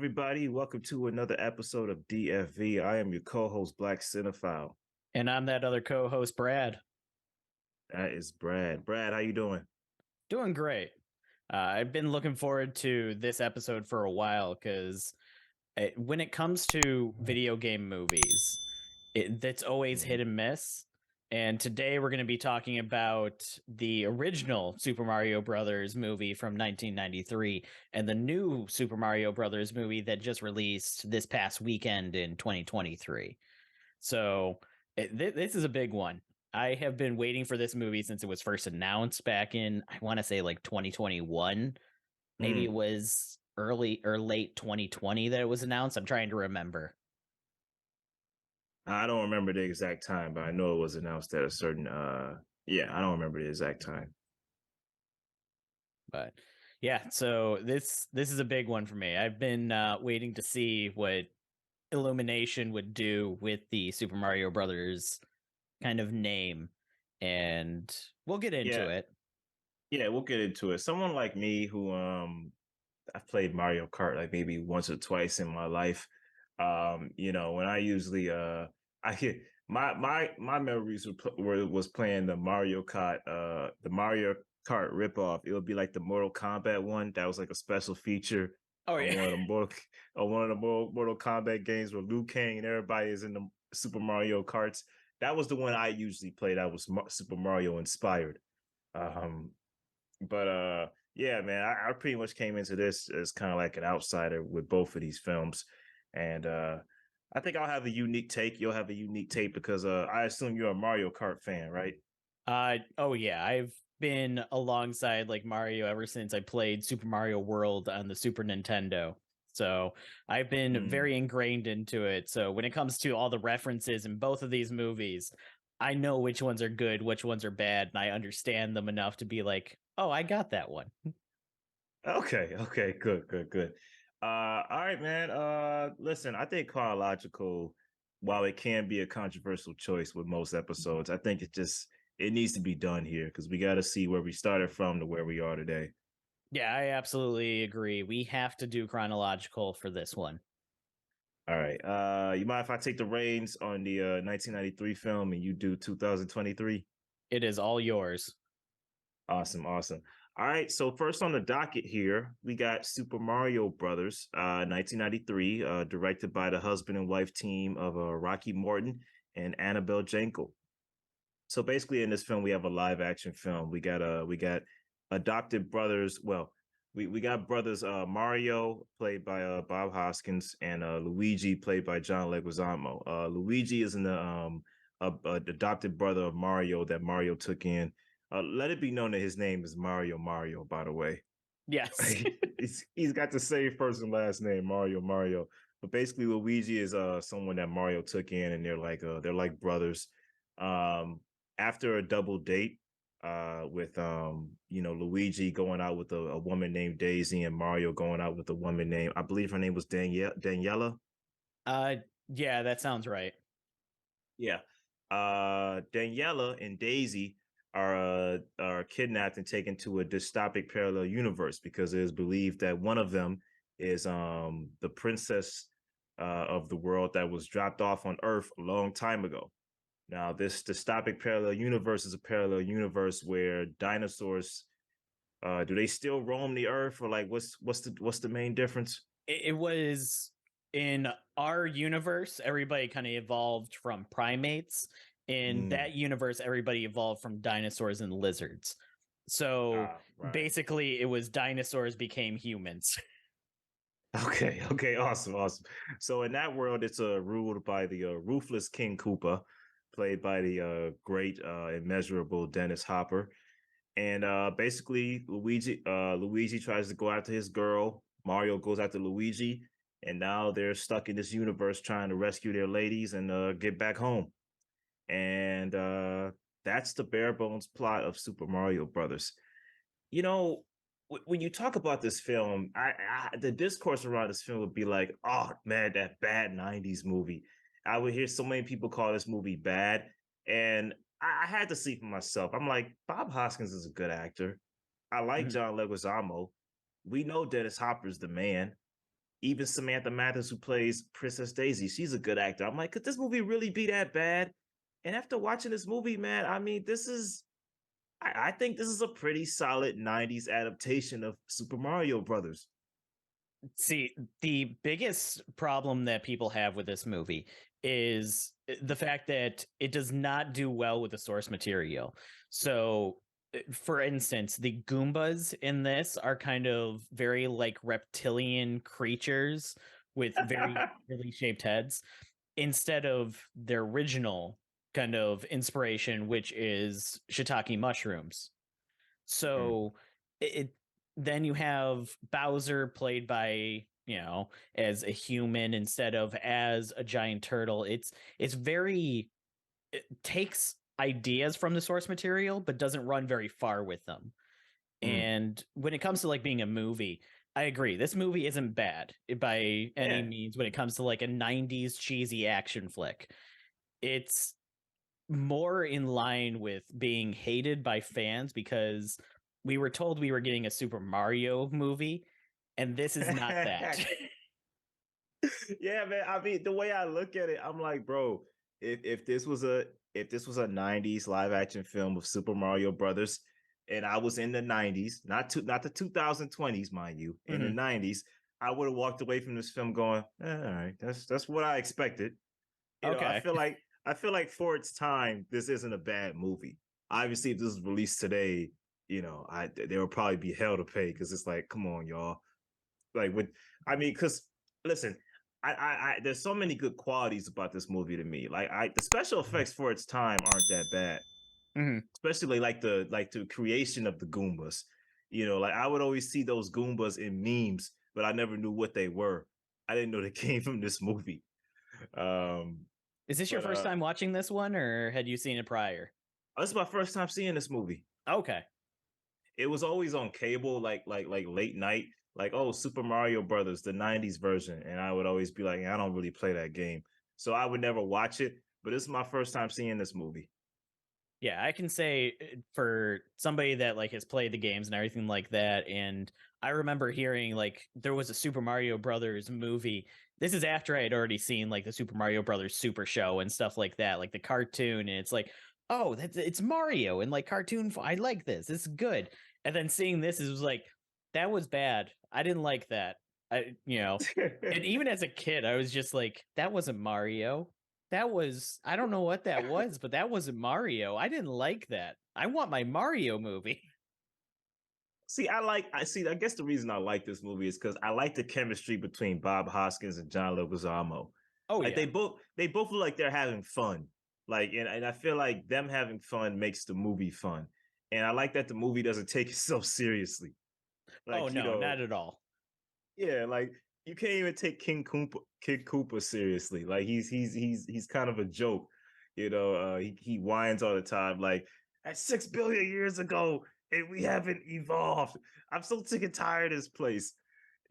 everybody. Welcome to another episode of DFV. I am your co-host, Black Cinephile. And I'm that other co-host, Brad. That is Brad. Brad, how you doing? Doing great. I've been looking forward to this episode for a while because when it comes to video game movies, that's always hit and miss. And today we're going to be talking about the original Super Mario Brothers movie from 1993 and the new Super Mario Brothers movie that just released this past weekend in 2023. So this is a big one. I have been waiting for this movie since it was first announced back in, I want to say like 2021. Maybe it was early or late 2020 that it was announced. I'm trying to remember. I don't remember the exact time, but I know it was announced at a certain I don't remember the exact time. But yeah, so this is a big one for me. I've been waiting to see what Illumination would do with the Super Mario Brothers kind of name, and we'll get into it. Yeah, we'll get into it. Someone like me who I've played Mario Kart like maybe once or twice in my life. When I usually I hit my memories was playing the Mario Kart ripoff. It would be like the Mortal Kombat one that was like a special feature. Oh yeah, one of the Mortal Kombat games where Liu Kang and everybody is in the Super Mario Karts. That was the one I usually played. That was Super Mario inspired. Um, yeah, man, I pretty much came into this as kind of like an outsider with both of these films. And I think I'll have a unique take. You'll have a unique take because I assume you're a Mario Kart fan, right? Oh yeah, I've been alongside like Mario ever since I played Super Mario World on the Super Nintendo. So I've been very ingrained into it. So when it comes to all the references in both of these movies, I know which ones are good, which ones are bad, and I understand them enough to be like, oh, I got that one. Okay, good. All right, man. Listen, I think chronological, while it can be a controversial choice with most episodes, I think it needs to be done here because we got to see where we started from to where we are today. Yeah, I absolutely agree. We have to do chronological for this one. All right. You mind if I take the reins on the 1993 film and you do 2023? It is all yours. Awesome. All right. So first on the docket here, we got Super Mario Brothers, 1993, directed by the husband and wife team of Rocky Morton and Annabel Jankel. So basically, in this film, we have a live action film. We got adopted brothers. Well, we got brothers Mario, played by Bob Hoskins, and Luigi, played by John Leguizamo. Luigi is a adopted brother of Mario that Mario took in. Let it be known that his name is Mario, by the way. Yes. he's got the same first and last name, Mario. But basically, Luigi is someone that Mario took in, and they're like brothers. After a double date, with Luigi going out with a woman named Daisy and Mario going out with a woman named, I believe her name was Daniela. Yeah, that sounds right. Yeah. Daniela and Daisy are kidnapped and taken to a dystopic parallel universe because it is believed that one of them is the princess of the world that was dropped off on Earth a long time ago. Now, this dystopic parallel universe is a parallel universe where dinosaurs do they still roam the earth, or like what's the main difference? It was in our universe, everybody kind of evolved from primates. In that universe, everybody evolved from dinosaurs and lizards. So basically, it was dinosaurs became humans. Okay, awesome. So in that world, it's ruled by the ruthless King Koopa, played by the great immeasurable Dennis Hopper. And basically, Luigi tries to go after his girl. Mario goes after Luigi, and now they're stuck in this universe trying to rescue their ladies and get back home. And that's the bare bones plot of Super Mario Brothers. You know, when you talk about this film, the discourse around this film would be like, "Oh man, that bad '90s movie." I would hear so many people call this movie bad, and I had to see for myself. I'm like, Bob Hoskins is a good actor. I like John Leguizamo. We know Dennis Hopper's the man. Even Samantha Mathis, who plays Princess Daisy, she's a good actor. I'm like, could this movie really be that bad? And after watching this movie, man, I mean, I think this is a pretty solid 90s adaptation of Super Mario Brothers. See, the biggest problem that people have with this movie is the fact that it does not do well with the source material. So, for instance, the Goombas in this are kind of very like reptilian creatures with very really shaped heads instead of their original kind of inspiration, which is shiitake mushrooms. Mm. So it then you have Bowser played by, as a human instead of as a giant turtle. It's very it takes ideas from the source material but doesn't run very far with them. Mm. And when it comes to like being a movie, I agree. This movie isn't bad by any Yeah. means when it comes to like a 90s cheesy action flick. It's more in line with being hated by fans because we were told we were getting a Super Mario movie, and this is not that. Yeah, man. I mean, the way I look at it, I'm like, bro, if this was a 90s live action film of Super Mario Brothers, and I was in the 90s, not the 2020s, mind you, in the Mhm. 90s, I would have walked away from this film going, all right, that's what I expected. Okay. I feel like for its time, this isn't a bad movie. Obviously, if this was released today, there will probably be hell to pay because it's like, come on, y'all. Like with I mean, because listen, there's so many good qualities about this movie to me. Like the special effects for its time aren't that bad, Mhm. especially like the creation of the Goombas. Like I would always see those Goombas in memes, but I never knew what they were. I didn't know they came from this movie. Um, Is this your but first time watching this one, or had you seen it prior? This is my first time seeing this movie. Okay. It was always on cable, like late night, like oh Super Mario Brothers, the '90s version, and I would always be like, I don't really play that game, so I would never watch it. But this is my first time seeing this movie. Yeah, I can say for somebody that like has played the games and everything like that, and I remember hearing like there was a Super Mario Brothers movie. This is after I had already seen like the Super Mario Brothers Super Show and stuff like that, like the cartoon, and it's like, oh, it's Mario and like cartoon. I like this. This is good. And then seeing this, it was like that was bad. I didn't like that. And even as a kid, I was just like, that wasn't Mario. That was I don't know what that was, but that wasn't Mario. I didn't like that. I want my Mario movie. See, I see. I guess the reason I like this movie is because I like the chemistry between Bob Hoskins and John Leguizamo. Oh Like yeah. they both look like they're having fun. Like, and I feel like them having fun makes the movie fun. And I like that the movie doesn't take itself seriously. Oh Like, no, not at all. yeah, like you can't even take Kid Cooper seriously. Like he's kind of a joke. He whines all the time. Like that's 6 billion years ago, and we haven't evolved. I'm so sick and tired of this place.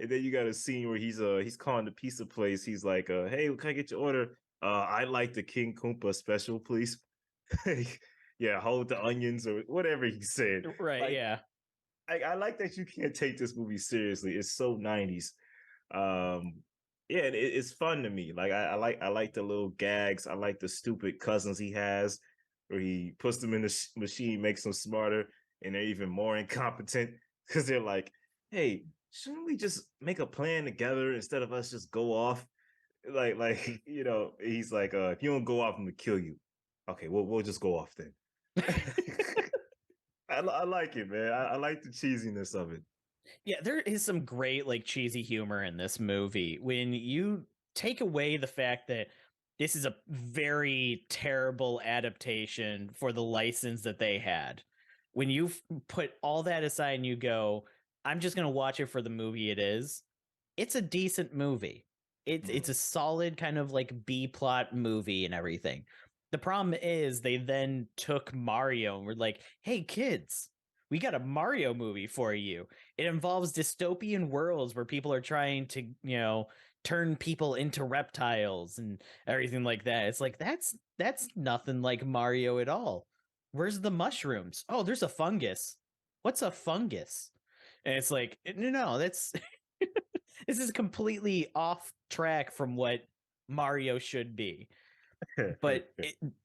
And then you got a scene where he's calling the pizza place. He's like, hey, can I get your order? I like the King Koopa special, please. Yeah, hold the onions or whatever he said. Right, Like yeah. I like that you can't take this movie seriously. It's so 90s. Um, yeah, it's fun to me. Like I like the little gags. I like the stupid cousins he has, where he puts them in the machine, makes them smarter, and they're even more incompetent because they're like, "Hey, shouldn't we just make a plan together instead of us just go off?" He's like, "If you don't go off, I'm gonna kill you." Okay, we'll just go off then. I like it, man. I like the cheesiness of it. Yeah, there is some great like cheesy humor in this movie. When you take away the fact that this is a very terrible adaptation for the license that they had. When you put all that aside and you go, I'm just going to watch it for the movie it is. It's a decent movie. It's Mhm. a solid kind of like B plot movie and everything. The problem is they then took Mario and were like, "Hey kids, we got a Mario movie for you. It involves dystopian worlds where people are trying to, turn people into reptiles and everything like that." It's like that's nothing like Mario at all. Where's the mushrooms? Oh, there's a fungus. What's a fungus? And it's like, no, that's This is completely off track from what Mario should be. But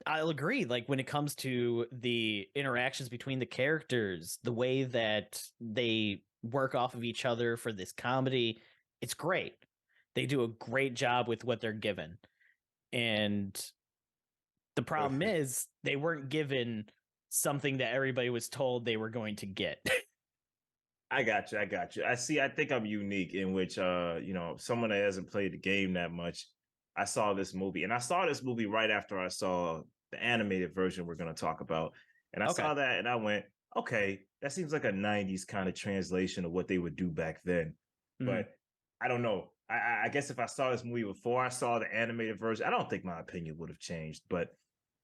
I'll agree, like when it comes to the interactions between the characters, the way that they work off of each other for this comedy, it's great. They do a great job with what they're given. And the problem is they weren't given something that everybody was told they were going to get. I got you. I got you. I see. I think I'm unique in which, someone that hasn't played the game that much. I saw this movie, and I saw this movie right after I saw the animated version we're going to talk about. And I Okay. saw that, and I went, okay, that seems like a '90s kind of translation of what they would do back then. But I don't know. I guess if I saw this movie before I saw the animated version, I don't think my opinion would have changed. But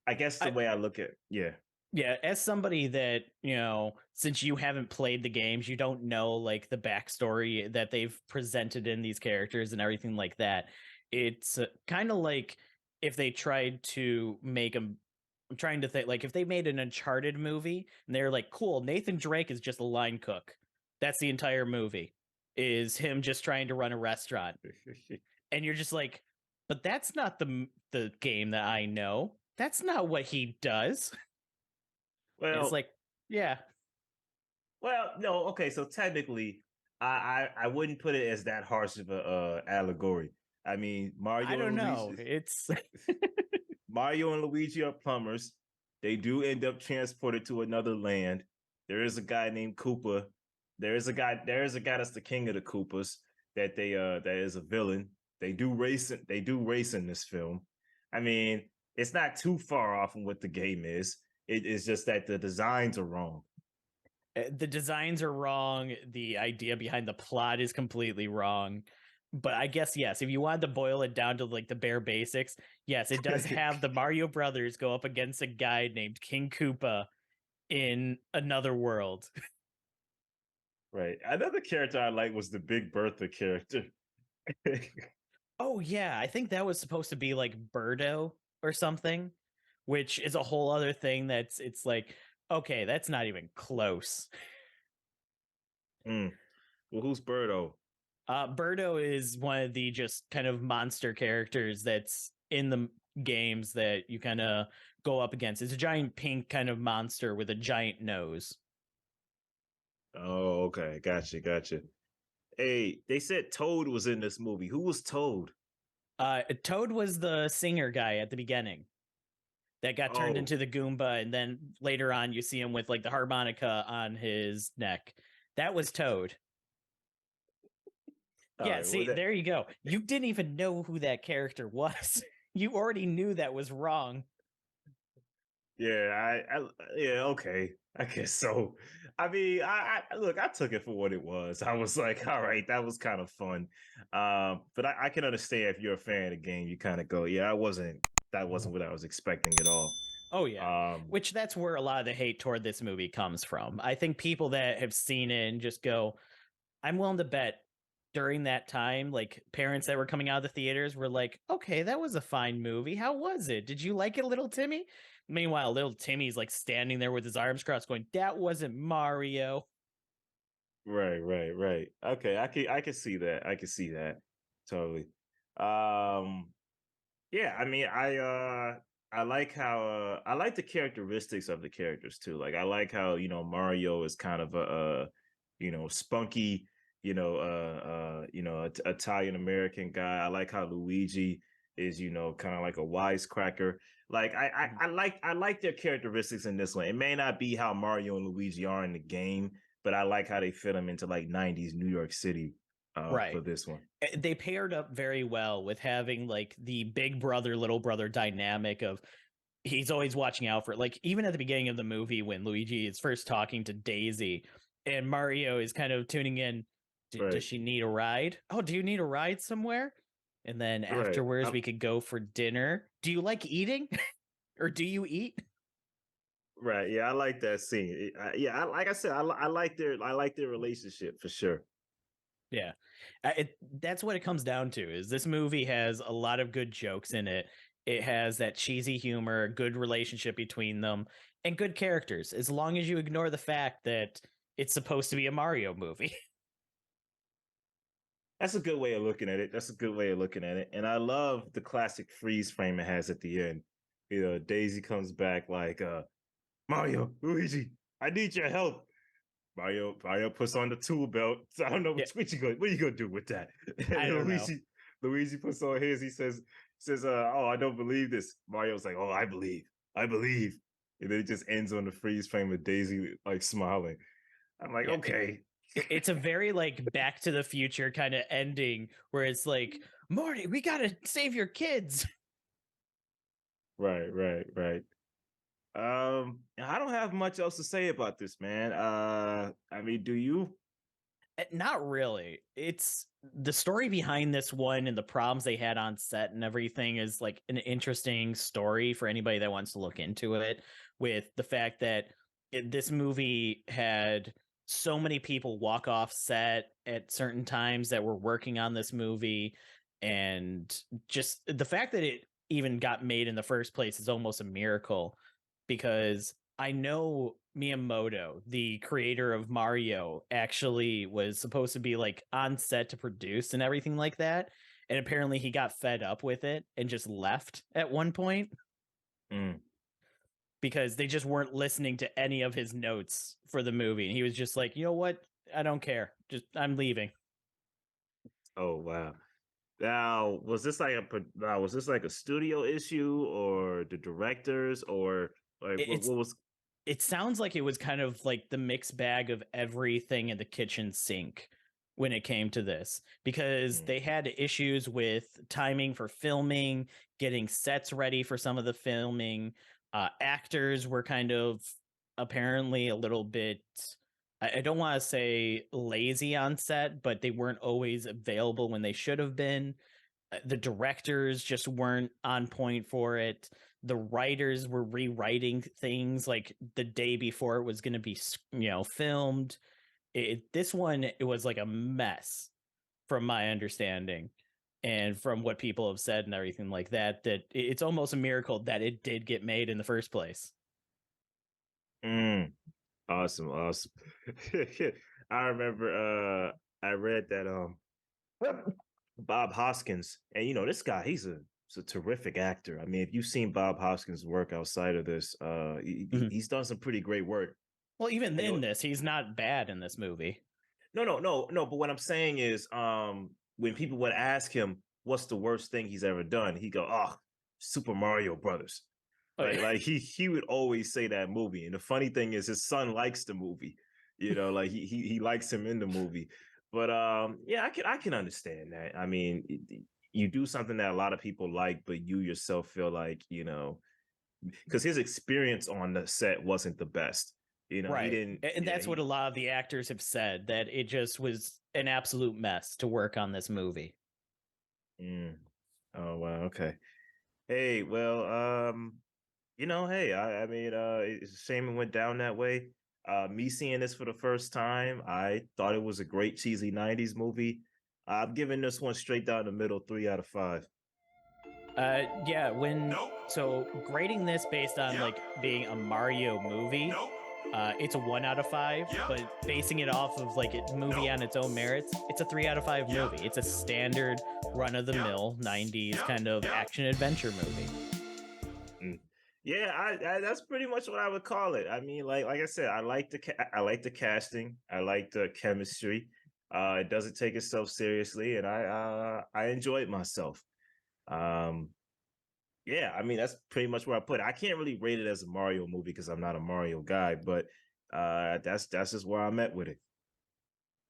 I guess the way I look at, yeah. Yeah, as somebody that, since you haven't played the games, you don't know like the backstory that they've presented in these characters and everything like that. It's kind of like if they tried to make them. I'm trying to think like if they made an Uncharted movie and they're like, cool, Nathan Drake is just a line cook. That's the entire movie, is him just trying to run a restaurant. And you're just like, but that's not the game that I know. That's not what he does. And it's Well, like, yeah, Well, no, okay. So technically, I wouldn't put it as that harsh of a allegory. I mean, I Mario don't and know. Luigi, It's Mario and Luigi are plumbers. They do end up transported to another land. There is a guy named Koopa. There is a guy that's the king of the Koopas that is a villain. They do race in this film. I mean, it's not too far off from what the game is. It is just that the designs are wrong. the designs are wrong. The idea behind the plot is completely wrong. But I guess, yes, if you wanted to boil it down to like the bare basics, yes, it does have the Mario Brothers go up against a guy named King Koopa in another world. Right. Another character I like was the Big Bertha character. Oh, yeah. I think that was supposed to be like Birdo or something, which is a whole other thing it's like, okay, that's not even close. Mm. Well, who's Birdo? Birdo is one of the just kind of monster characters that's in the games that you kind of go up against. It's a giant pink kind of monster with a giant nose. Oh, okay. Gotcha. Gotcha. Hey, they said Toad was in this movie. Who was Toad? Toad was the singer guy at the beginning that got turned Oh, into the Goomba, and then later on you see him with like the harmonica on his neck. That was Toad. all Yeah, right. Well, see, there you go. You didn't even know who that character was. You already knew that was wrong. yeah. Okay. I guess so. I mean, I look. I took it for what it was. I was like, all right, that was kind of fun. But I can understand if you're a fan of the game, you kind of go, yeah, I wasn't. That wasn't what I was expecting at all. Oh yeah. Um, Which that's where a lot of the hate toward this movie comes from. I think people that have seen it and just go, I'm willing to bet during that time, like parents that were coming out of the theaters were like, okay, that was a fine movie. How was it? Did you like it, little Timmy? Meanwhile, little Timmy's like standing there with his arms crossed, going, that wasn't Mario. right. Okay, I can see that. I can see that totally. Um, yeah, I mean, I like how I like the characteristics of the characters too. Like I like how Mario is kind of a spunky, Italian American guy. I like how Luigi is kind of like a wisecracker. Like I like their characteristics in this one. It may not be how Mario and Luigi are in the game, but I like how they fit them into like '90s New York City for Right. this one. They paired up very well with having like the big brother, little brother dynamic of he's always watching out for like even at the beginning of the movie when Luigi is first talking to Daisy and Mario is kind of tuning in. Does Right, she need a ride? Oh, do you need a ride somewhere? And then right. afterwards we could go for dinner. Do you like eating? Or do you eat? Right. Yeah, I like that scene. Like I said, I like their relationship for sure. Yeah. That's what it comes down to is this movie has a lot of good jokes in it. It has that cheesy humor, good relationship between them, and good characters, as long as you ignore the fact that it's supposed to be a Mario movie. That's a good way of looking at it. That's a good way of looking at it. And I love the classic freeze frame it has at the end. Daisy comes back like, Mario, Luigi, I need your help. Mario puts on the tool belt. So I don't know Yeah, what you gonna do with that. And I don't know. Luigi puts on his. He says, oh, I don't believe this. Mario's like, oh, I believe. And then it just ends on the freeze frame with Daisy like smiling. I'm like, Yeah, okay, it's a very like Back to the Future kind of ending where it's like, Morty, we gotta save your kids. right, right, right. I don't have much else to say about this, man. I mean, do you? Not really. It's the story behind this one and the problems they had on set and everything is like an interesting story for anybody that wants to look into it. With the fact that this movie had so many people walk off set at certain times that were working on this movie, and just the fact that it even got made in the first place is almost a miracle, because I know Miyamoto, the creator of Mario, actually was supposed to be like on set to produce and everything like that. And apparently he got fed up with it and just left at one point Mm. because they just weren't listening to any of his notes for the movie. And he was just like, you know what? I don't care. Just I'm leaving. Oh wow. Now, was this like a studio issue or the directors or like It's what was? it sounds like it was kind of like the mixed bag of everything in the kitchen sink when it came to this, because Mm, they had issues with timing for filming, getting sets ready for some of the filming. Actors were kind of apparently a little bit, I don't want to say lazy on set, but they weren't always available when they should have been. The directors just weren't on point for it. The writers were rewriting things like the day before it was going to be, filmed. This one, it was like a mess from my understanding and from what people have said and everything like that, that it's almost a miracle that it did get made in the first place. mm, awesome, awesome. I remember I read that Bob Hoskins, and this guy, he's a terrific actor. I mean, if you've seen Bob Hoskins work outside of this, Mhm. he's done some pretty great work. Well, even You know, in this, he's not bad in this movie. no, no, no, no. But what I'm saying is, when people would ask him what's the worst thing he's ever done, he go, "Oh, Super Mario Brothers." Oh, yeah. Like he would always say that movie. And the funny thing is, his son likes the movie. Like he likes him in the movie. But yeah, I can understand that. I mean, you do something that a lot of people like, but you yourself feel like because his experience on the set wasn't the best. He Right. didn't. And Yeah, that's what a lot of the actors have said, that it just was an absolute mess to work on this movie. mm. Oh wow, okay. Hey, well, hey, I mean, it's a shame it went down that way. Me seeing this for the first time, I thought it was a great cheesy '90s movie. I'm giving this one straight down the middle, 3 out of 5. Yeah, when Nope. so grading this based on Yep. like being a Mario movie, Nope. it's a 1 out of 5. Yep. But basing it off of like a movie Nope. on its own merits, it's a 3 out of 5 Yep. movie. It's a standard run of the mill Yep. 90s Yep. kind of Yep. action adventure movie. Mm. Yeah, I that's pretty much what I would call it. I mean, like I said, I like the casting, I like the chemistry. It doesn't take itself seriously, and I enjoyed myself. Um, Yeah, I mean, that's pretty much where I put it. I can't really rate it as a Mario movie because I'm not a Mario guy, but that's just where I'm at with it.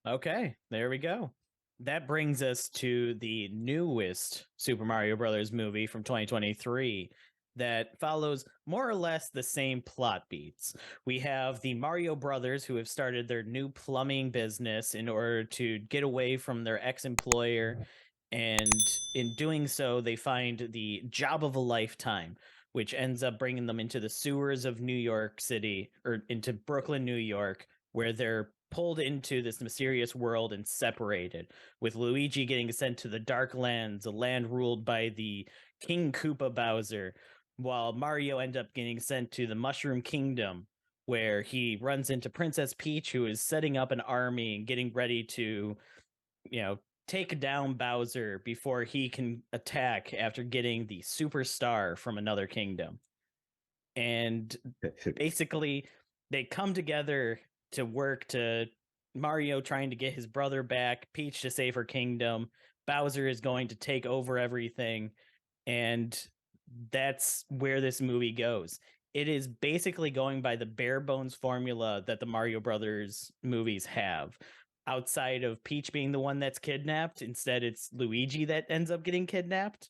Okay, there we go. That brings us to the newest Super Mario Brothers movie from 2023 that follows more or less the same plot beats. We have the Mario Brothers who have started their new plumbing business in order to get away from their ex-employer, and in doing so they find the job of a lifetime, which ends up bringing them into the sewers of New York City, or into Brooklyn, New York, where they're pulled into this mysterious world and separated, with Luigi getting sent to the Dark Lands, a land ruled by the King Koopa Bowser, while Mario ended up getting sent to the Mushroom Kingdom, where he runs into Princess Peach, who is setting up an army and getting ready to, you know, take down Bowser before he can attack after getting the superstar from another kingdom. And basically, they come together to work to Mario trying to get his brother back, Peach to save her kingdom. Bowser is going to take over everything. And that's where this movie goes. It is basically going by the bare bones formula that the Mario Brothers movies have. Outside of Peach being the one that's kidnapped, instead it's Luigi that ends up getting kidnapped,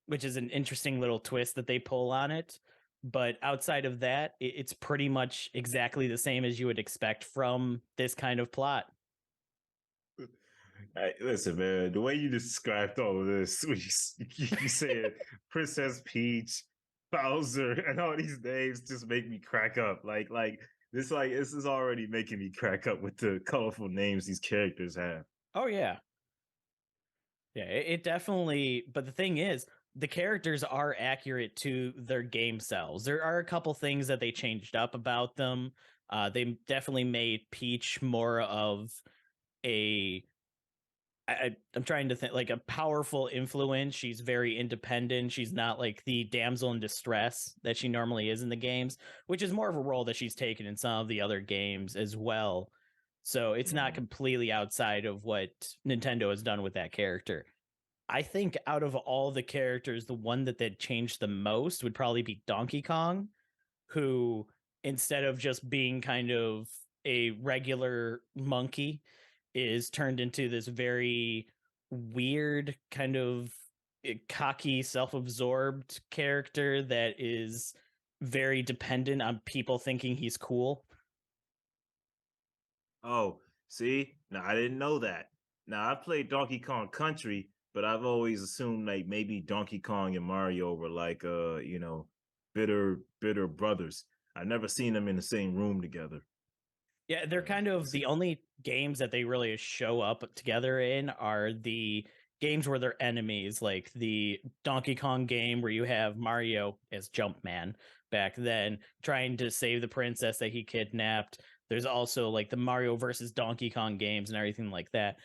which is an interesting little twist that they pull on it. But outside of that, it's pretty much exactly the same as you would expect from this kind of plot. Hey, listen, man, the way you described all of this, you said Princess Peach, Bowser, and all these names just make me crack up. This is already making me crack up with the colorful names these characters have. Oh yeah. Yeah, it definitely, but the thing is, the characters are accurate to their game selves. There are a couple things that they changed up about them. They definitely made Peach more of a I'm trying to think, like, a powerful influence. She's very independent. She's not like the damsel in distress that she normally is in the games, which is more of a role that she's taken in some of the other games as well. So it's not Mhm. completely outside of what Nintendo has done with that character. I think out of all the characters, the one that changed the most would probably be Donkey Kong, who, instead of just being kind of a regular monkey, is turned into this very weird kind of cocky, self-absorbed character that is very dependent on people thinking he's cool. Oh, see, now I didn't know that. Now I played Donkey Kong Country, but I've always assumed like maybe Donkey Kong and Mario were like bitter brothers. I've never seen them in the same room together. Yeah, they're kind of So, the only games that they really show up together in are the games where they're enemies, like the Donkey Kong game where you have Mario as Jumpman back then trying to save the princess that he kidnapped. There's also like the Mario versus Donkey Kong games and everything like that.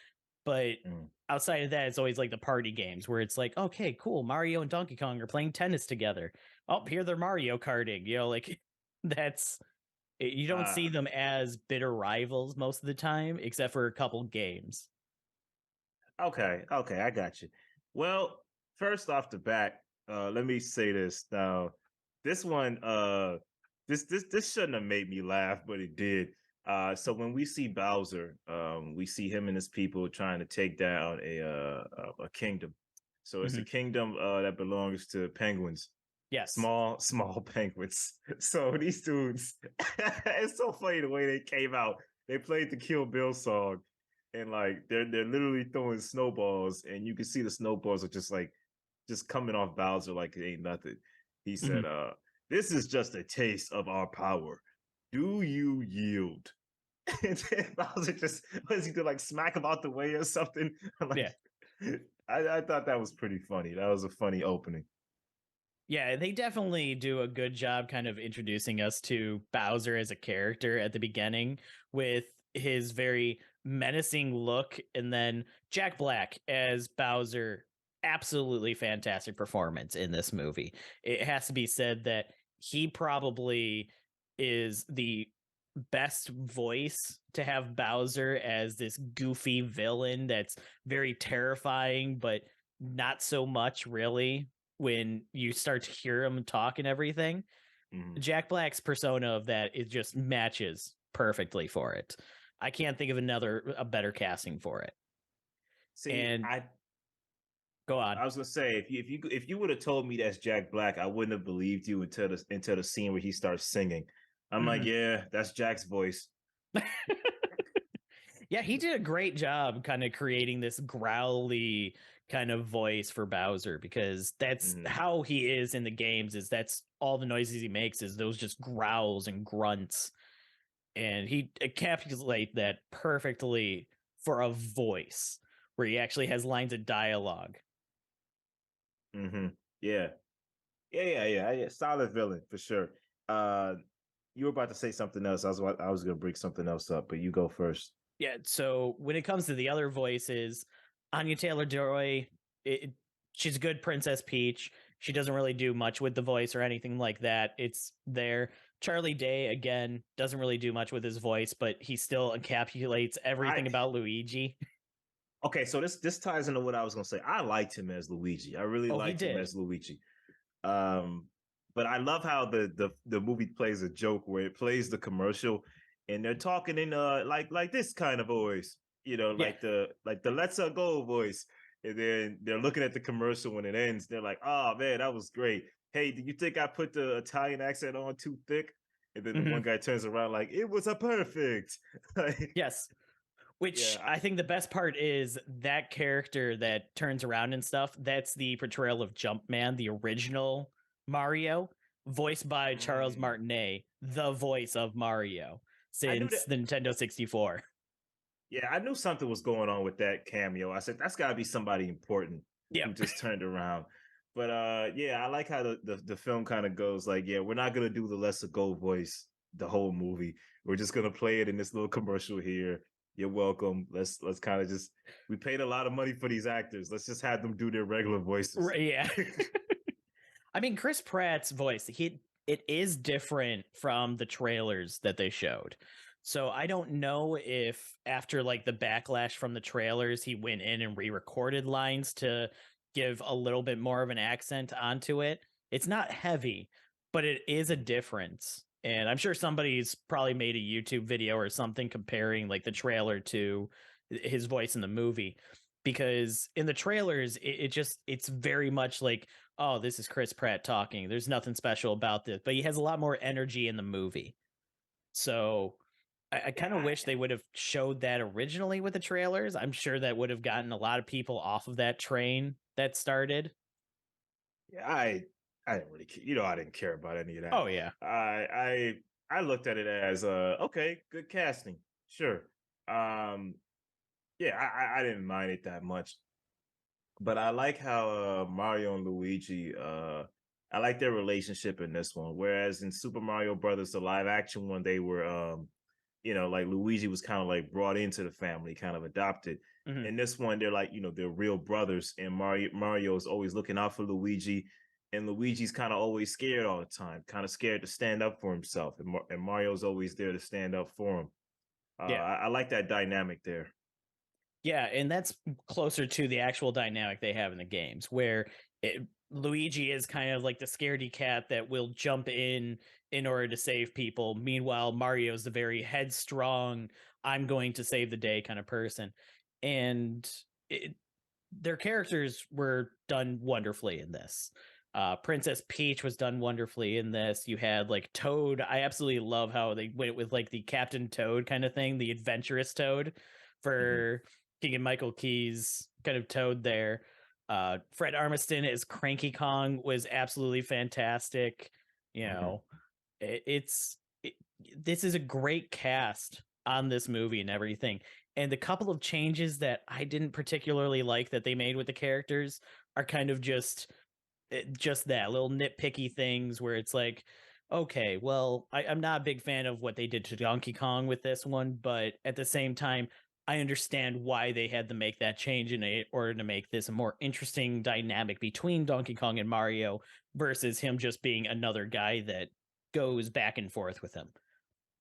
But mm. outside of that, it's always like the party games where it's like, okay, cool, Mario and Donkey Kong are playing tennis together. Oh, here they're Mario karting, like that's you don't see Ah, them as bitter rivals most of the time, except for a couple games. okay, I got you. Well, first off the bat, let me say this. Now, this one, this shouldn't have made me laugh, but it did. So when we see Bowser, we see him and his people trying to take down a kingdom. So it's a Mhm. kingdom that belongs to penguins, Yes. small penguins. So these dudes, it's so funny the way they came out. They played the Kill Bill song, and like they're literally throwing snowballs, and you can see the snowballs are just coming off Bowser like it ain't nothing. He said, Mhm. "This is just a taste of our power. Do you yield?" And then Bowser just what is he do like smack him out the way or something? Yeah. Like I thought that was pretty funny. That was a funny opening. Yeah, they definitely do a good job kind of introducing us to Bowser as a character at the beginning with his very menacing look, and then Jack Black as Bowser. Absolutely fantastic performance in this movie. It has to be said that he probably is the best voice to have Bowser as this goofy villain that's very terrifying, but not so much really when you start to hear him talk and everything. Mhm. Jack Black's persona of that it just matches perfectly for it. I can't think of a better casting for it. See, And go on. I was gonna say if you would have told me that's Jack Black, I wouldn't have believed you until the scene where he starts singing. I'm like, Mhm. yeah, that's Jack's voice. Yeah, he did a great job kind of creating this growly kind of voice for Bowser because that's Mhm. how he is in the games is that's all the noises he makes is those just growls and grunts, and he encapsulate that perfectly for a voice where he actually has lines of dialogue. Mhm. Yeah. Yeah. Solid villain for sure. Uh, you were about to say something else. I was gonna bring something else up, but you go first. Yeah, so when it comes to the other voices, Anya Taylor-Joy, it she's a good Princess Peach. She doesn't really do much with the voice or anything like that. It's there. Charlie Day, again, doesn't really do much with his voice, but he still encapsulates I everything about Luigi. Okay, so this ties into what I was gonna say. I liked him as Luigi. I really Oh, he liked him did. as Luigi. Um, but I love how the movie plays a joke where it plays the commercial and they're talking in like this kind of voice, Yeah. like the let's go voice. And then they're looking at the commercial when it ends. They're like, "Oh man, that was great. Hey, do you think I put the Italian accent on too thick?" And then the Mhm. one guy turns around like, "It was a perfect." Like, Yes. Which yeah, I think the best part is that character that turns around and stuff, that's the portrayal of Jumpman, the original Mario, voiced by Charles mm. Martinet, the voice of Mario I knew that. since the Nintendo 64. Yeah, I knew something was going on with that cameo. I said that's got to be somebody important who Yep. just turned around. But yeah, I like how the film kind of goes like, yeah, we're not gonna do the Lesser Go voice the whole movie. We're just gonna play it in this little commercial here. You're welcome. Let's kind of just we paid a lot of money for these actors. Let's just have them do their regular voices. Right, yeah. I mean, Chris Pratt's voice, it is different from the trailers that they showed. So I don't know if after like the backlash from the trailers, he went in and re-recorded lines to give a little bit more of an accent onto it. It's not heavy, but it is a difference. And I'm sure somebody's probably made a YouTube video or something comparing like the trailer to his voice in the movie. Because in the trailers, it's very much like, oh, this is Chris Pratt talking. There's nothing special about this, but he has a lot more energy in the movie. So I Yeah, kind of wish they would have showed that originally with the trailers. I'm sure that would have gotten a lot of people off of that train that started. yeah, I didn't really, I didn't care about any of that. Oh yeah. I looked at it as okay, good casting, sure. Um, yeah, I didn't mind it that much, but I like how Mario and Luigi, I like their relationship in this one. Whereas in Super Mario Brothers, the live action one, they were, like Luigi was kind of like brought into the family, kind of adopted. Mhm. In this one, they're like, they're real brothers, and Mario's always looking out for Luigi, and Luigi's kind of always scared all the time, kind of scared to stand up for himself, and Mario's always there to stand up for him. Yeah. I like that dynamic there. Yeah, and that's closer to the actual dynamic they have in the games, where Luigi is kind of like the scaredy cat that will jump in order to save people. Meanwhile, Mario's the very headstrong, I'm going to save the day kind of person. And it, their characters were done wonderfully in this. Princess Peach was done wonderfully in this. You had like Toad. I absolutely love how they went with like the Captain Toad kind of thing, the adventurous Toad Hmm. for Keegan Michael Key's kind of Toad there. Fred Armisen as Cranky Kong was absolutely fantastic. You Hmm. know, it, this is a great cast on this movie and everything. And the couple of changes that I didn't particularly like that they made with the characters are kind of just that little nitpicky things where it's like, okay, well, I'm not a big fan of what they did to Donkey Kong with this one, but at the same time, I understand why they had to make that change in order to make this a more interesting dynamic between Donkey Kong and Mario versus him just being another guy that goes back and forth with him.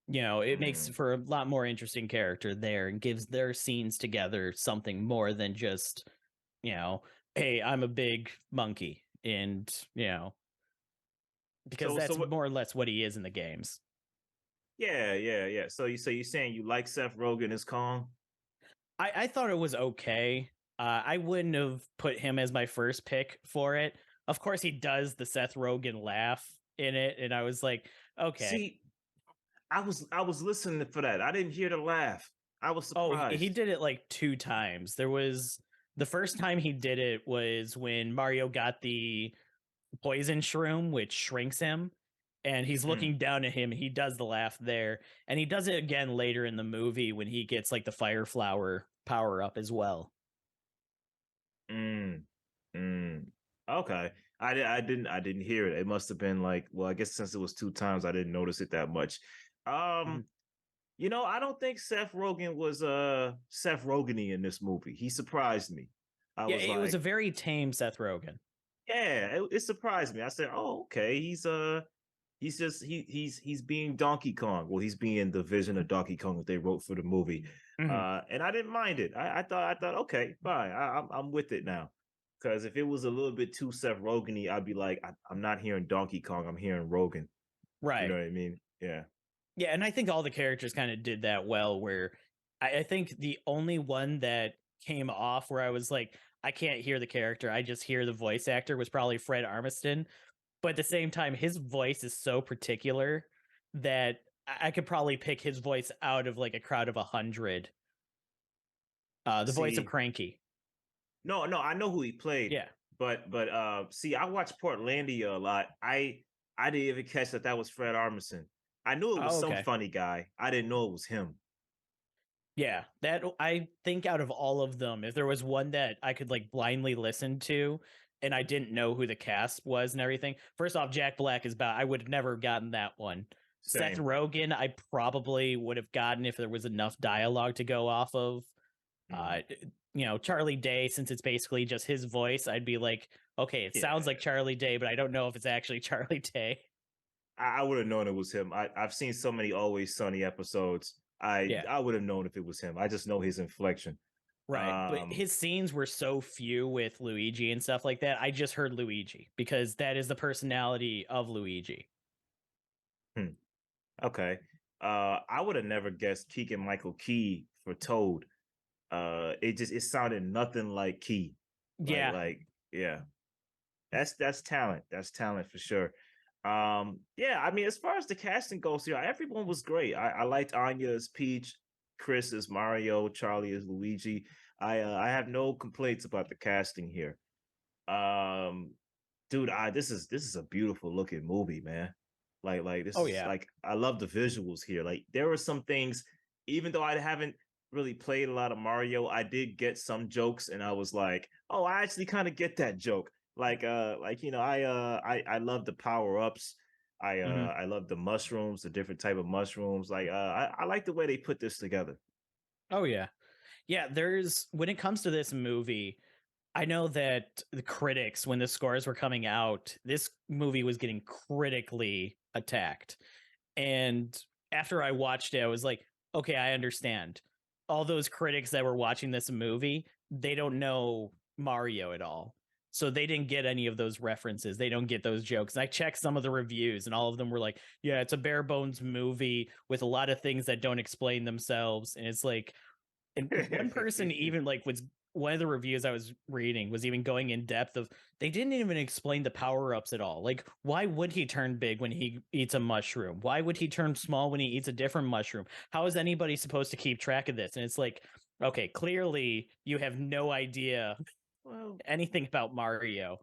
It makes Hmm. for a lot more interesting character there and gives their scenes together something more than just, you know, hey, I'm a big monkey. And, because So that's what? more or less what he is in the games. Yeah, yeah, yeah. So you saying you like Seth Rogen as Kong? I thought it was okay. I wouldn't have put him as my first pick for it. Of course, he does the Seth Rogen laugh in it. And I was like, okay. See, I was listening for that. I didn't hear the laugh. I was Oh, he surprised. did it like two times. There was the first time he did it was when Mario got the poison shroom, which shrinks him. And he's Mm, looking down at him. He does the laugh there. And he does it again later in the movie when he gets like the fire flower power up as well. mm, mm. Okay. I didn't hear it. It must have been like, well, I guess since it was two times, I didn't notice it that much. Um, Mhm. I don't think Seth Rogen was Seth Rogeny in this movie. He surprised me. I Yeah, was it was a like, very tame Seth Rogen. yeah, it surprised me. I said, oh, okay, he's just he's being Donkey Kong. Well, he's being the vision of Donkey Kong that they wrote for the movie. Mhm. And I didn't mind it. I thought, okay, fine, I'm with it now. Because if it was a little bit too Seth Rogen-y, I'd be like, I'm not hearing Donkey Kong, I'm hearing Rogan. You know Right. what I mean? Yeah. Yeah, and I think all the characters kind of did that well. Where I think the only one that came off where I was like, I can't hear the character, I just hear the voice actor was probably Fred Armisen. But at the same time, his voice is so particular that I could probably pick his voice out of like a crowd of 100. The voice of See, Cranky. no, I know who he played, Yeah. but see, I watched Portlandia a lot. I didn't even catch that was Fred Armisen. I knew it was Oh, some okay. funny guy. I didn't know it was him. Yeah, that I think out of all of them, if there was one that I could like blindly listen to and I didn't know who the cast was and everything. First off, Jack Black is bad. I would have never gotten that one. Seth Same. Rogen, I probably would have gotten if there was enough dialogue to go off of. Mhm. Uh, Charlie Day, since it's basically just his voice, I'd be like, okay, it sounds Yeah, like Charlie Day, but I don't know if it's actually Charlie Day. I would have known it was him. I've seen so many Always Sunny episodes. Yeah. I would have known if it was him. I just know his inflection. Right, but Um, his scenes were so few with Luigi and stuff like that. I just heard Luigi because that is the personality of Luigi. hmm, okay. I would have never guessed Keegan Michael Key for Toad. It sounded nothing like Key. Yeah. Yeah. That's talent. That's talent for sure. Yeah, I mean, as far as the casting goes here, everyone was great. I liked Anya as Peach, Chris as Mario, Charlie as Luigi. I have no complaints about the casting here. Um, dude, this is a beautiful looking movie, man. Like this Oh is yeah. like I love the visuals here. Like there were some things, even though I haven't really played a lot of Mario, I did get some jokes, and I was like, oh, I actually kind of get that joke. Like I love the power ups. Hmm. I love the mushrooms, the different type of mushrooms. I like the way they put this together. Oh yeah. Yeah, there's when it comes to this movie, I know that the critics, when the scores were coming out, this movie was getting critically attacked. And after I watched it, I was like, okay, I understand. All those critics that were watching this movie, they don't know Mario at all. So they didn't get any of those references. They don't get those jokes. And I checked some of the reviews, and all of them were like, yeah, it's a bare bones movie with a lot of things that don't explain themselves. And it's like, and one person even like was one of the reviews I was reading was even going in depth of they didn't even explain the power ups at all. Like, why would he turn big when he eats a mushroom? Why would he turn small when he eats a different mushroom? How is anybody supposed to keep track of this? And it's like, okay, clearly you have no idea well, anything about Mario.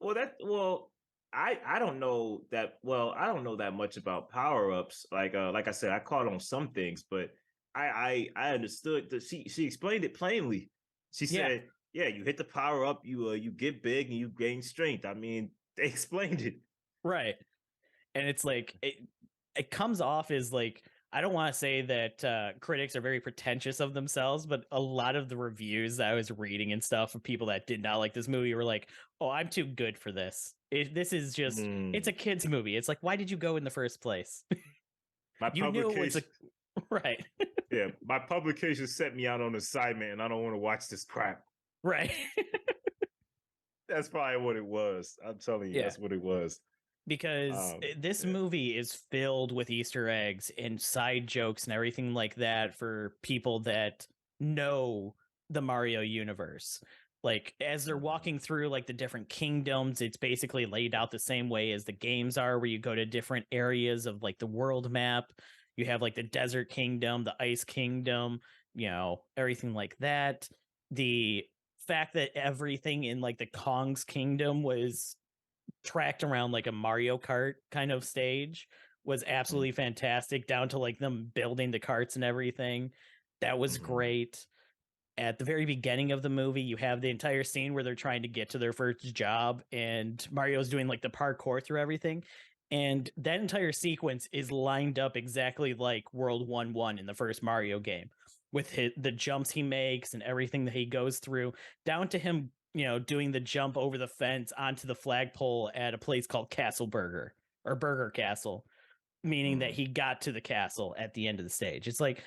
well, I don't know that well, I don't know that much about power-ups. Like I said, I caught on some things, but I understood that she explained it plainly. She Yeah, said, "Yeah, you hit the power up, you get big and you gain strength." I mean, they explained it. right. And it's like it comes off as like I don't want to say that critics are very pretentious of themselves, but a lot of the reviews that I was reading and stuff of people that did not like this movie were like, "Oh, I'm too good for this. This is just it's Mm. a kids movie. It's like why did you go in the first place? My You knew it was a publication, right, yeah, my publication set me out on assignment, and I don't want to watch this crap. right, That's probably what it was. I'm telling you, yeah." that's what it was. Because this Yeah. movie is filled with Easter eggs and side jokes and everything like that for people that know the Mario universe. Like as they're Mhm. walking through like the different kingdoms, it's basically laid out the same way as the games are, where you go to different areas of like the world map. You have like the desert kingdom, the ice kingdom, everything like that. The fact that everything in like the Kong's kingdom was tracked around like a Mario Kart kind of stage was Mhm. absolutely fantastic, down to like them building the carts and everything. That was Mhm. great. At the very beginning of the movie, you have the entire scene where they're trying to get to their first job, and Mario's doing like the parkour through everything. And that entire sequence is lined up exactly like World 1 in the first Mario game, with the jumps he makes and everything that he goes through, down to him doing the jump over the fence onto the flagpole at a place called Castle Burger or Burger Castle, meaning that Mm. he got to the castle at the end of the stage. It's like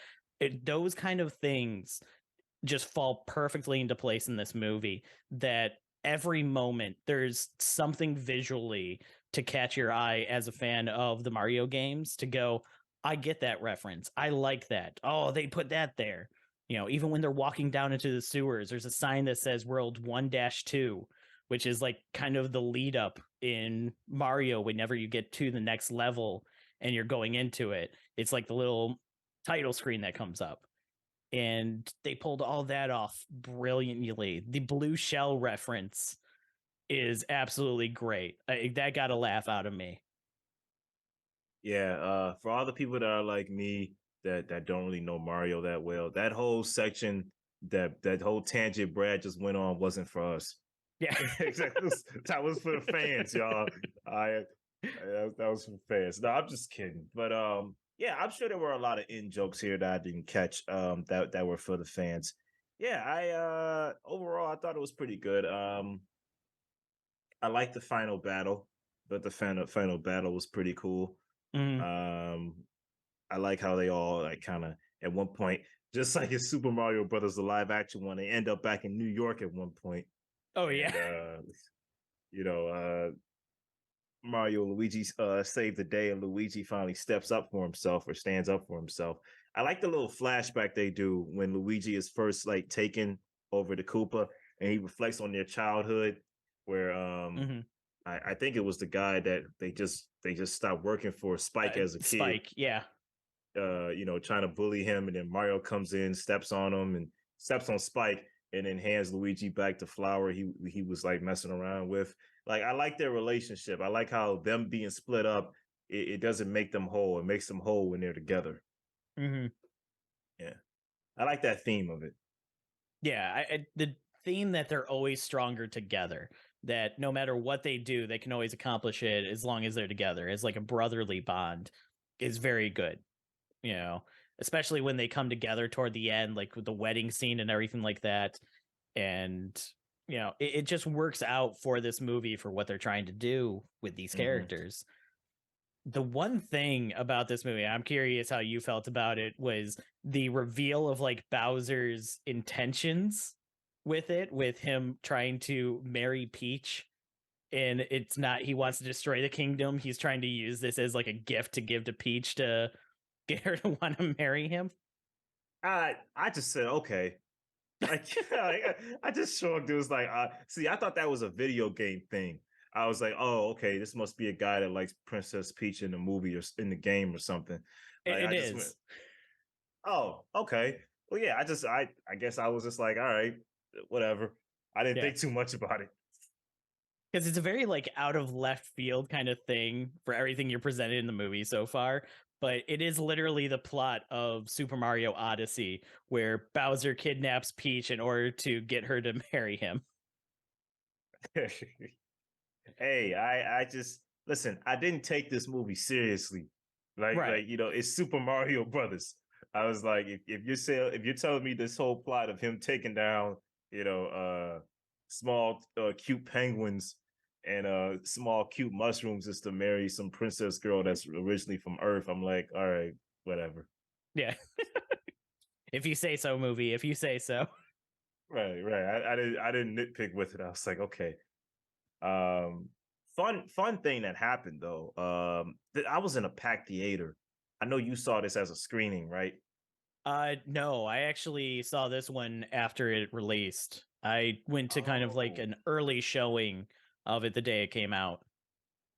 those kind of things just fall perfectly into place in this movie, that every moment there's something visually to catch your eye as a fan of the Mario games to go, I get that reference. I like that. Oh, they put that there. Even when they're walking down into the sewers, there's a sign that says World 1-2, which is like kind of the lead up in Mario whenever you get to the next level and you're going into it. It's like the little title screen that comes up, and they pulled all that off brilliantly. The blue shell reference is absolutely great. That got a laugh out of me. Yeah, for all the people that are like me that don't really know Mario that well, that whole section, that whole tangent Brad just went on wasn't for us. Yeah. Exactly. That was for the fans, y'all. That was for fans. No, I'm just kidding. But yeah, I'm sure there were a lot of in jokes here that I didn't catch. That were for the fans. Yeah, I overall I thought it was pretty good. I like the final battle, but the final battle was pretty cool. Mhm. Um, I like how they all like kind of at one point, just like in Super Mario Brothers, the live action one, they end up back in New York at one point, Oh yeah. and you know, Mario and Luigi save the day, and Luigi finally steps up for himself or stands up for himself. I like the little flashback they do when Luigi is first like taken over the Koopa, and he reflects on their childhood, where Mhm. I think it was the guy that they just stopped working for Spike as a kid, Spike, yeah. trying to bully him, and then Mario comes in, steps on him, and steps on Spike, and then hands Luigi back the flower he was like messing around with. Like I like their relationship. I like how them being split up, it doesn't make them whole. It makes them whole when they're together. Mhm. Yeah, I like that theme of it. Yeah, the theme that they're always stronger together, that no matter what they do, they can always accomplish it as long as they're together, as like a brotherly bond, is very good. you know, Especially when they come together toward the end, like with the wedding scene and everything like that. And, it just works out for this movie for what they're trying to do with these Hmm. characters. The one thing about this movie, I'm curious how you felt about it, was the reveal of like Bowser's intentions with it, with him trying to marry Peach. And it's not, he wants to destroy the kingdom. He's trying to use this as like a gift to give to Peach to get her to want to marry him. I just said okay. Like, I just shrugged. It was like, see, I thought that was a video game thing. I was like, oh, okay, this must be a guy that likes Princess Peach in the movie or in the game or something. Like, It I just went, is. oh, okay. Well, yeah, I guess I was just like, all right, whatever. I didn't Yeah. think too much about it. Because it's a very like out of left field kind of thing for everything you're presented in the movie so far. But it is literally the plot of Super Mario Odyssey, where Bowser kidnaps Peach in order to get her to marry him. Hey, I just listen. I didn't take this movie seriously. Right. It's Super Mario Brothers. I was like, if you're telling me this whole plot of him taking down, you know, small cute penguins and small cute mushrooms is to marry some princess girl that's originally from Earth, I'm like, all right, whatever. Yeah. If you say so, movie. If you say so. Right. I didn't nitpick with it. I was like, okay. Um, fun thing that happened though. I was in a packed theater. I know you saw this as a screening, right? No, I actually saw this one after it released. I went to kind of like Oh. an early showing of it the day it came out.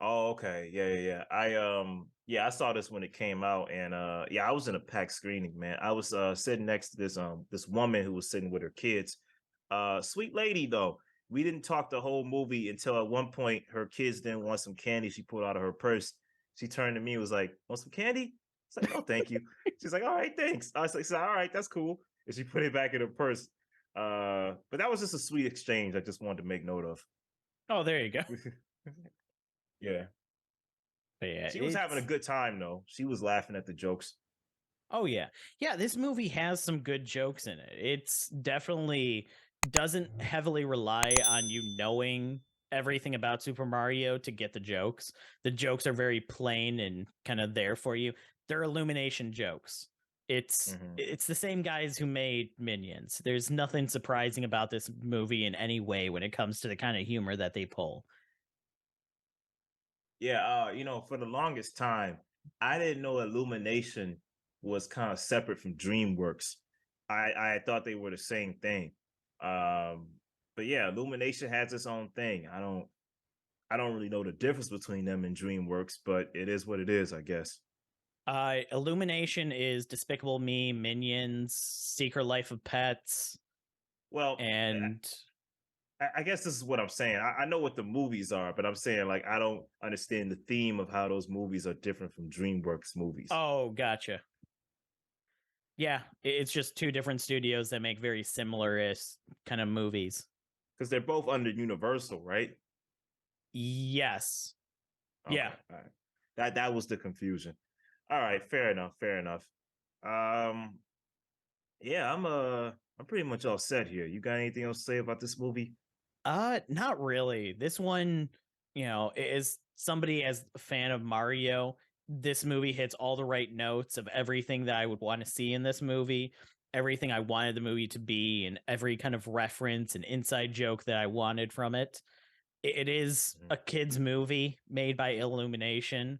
Oh, okay. Yeah. Yeah, I saw this when it came out, and yeah, I was in a packed screening, man. I was sitting next to this woman who was sitting with her kids. Sweet lady though. We didn't talk the whole movie until at one point her kids didn't want some candy. She pulled out of her purse. She turned to me and was like, "Want some candy?" It's like, "No, thank you." She's like, "All right, thanks." I was like, "So, all right, that's cool." And she put it back in her purse. But that was just a sweet exchange I just wanted to make note of. Oh, there you go. Yeah. But yeah, She was having a it's good time though. She was laughing at the jokes. oh yeah. Yeah, this movie has some good jokes in it. It's definitely doesn't heavily rely on you knowing everything about Super Mario to get the jokes. The jokes are very plain and kind of there for you. They're Illumination jokes. Hmm. It's the same guys who made Minions. There's nothing surprising about this movie in any way when it comes to the kind of humor that they pull. Yeah, for the longest time, I didn't know Illumination was kind of separate from DreamWorks. I thought they were the same thing. Um, but yeah, Illumination has its own thing. I don't really know the difference between them and DreamWorks, but it is what it is, I guess. Illumination is Despicable Me, Minions, Secret Life of Pets, Well, and I guess this is what I'm saying. I know what the movies are, but I'm saying like I don't understand the theme of how those movies are different from DreamWorks movies oh, gotcha. Yeah, it's just two different studios that make very similar kind of movies. because they're both under Universal, right? Yes. Okay, Yeah. all right. That was the confusion. All right, fair enough, fair enough. Um, yeah, I'm pretty much all set here. You got anything else to say about this movie? Not really. This one, is somebody as a fan of Mario, this movie hits all the right notes of everything that I would want to see in this movie, everything I wanted the movie to be, and every kind of reference and inside joke that I wanted from it. It is Mhm, a kids movie made by Illumination,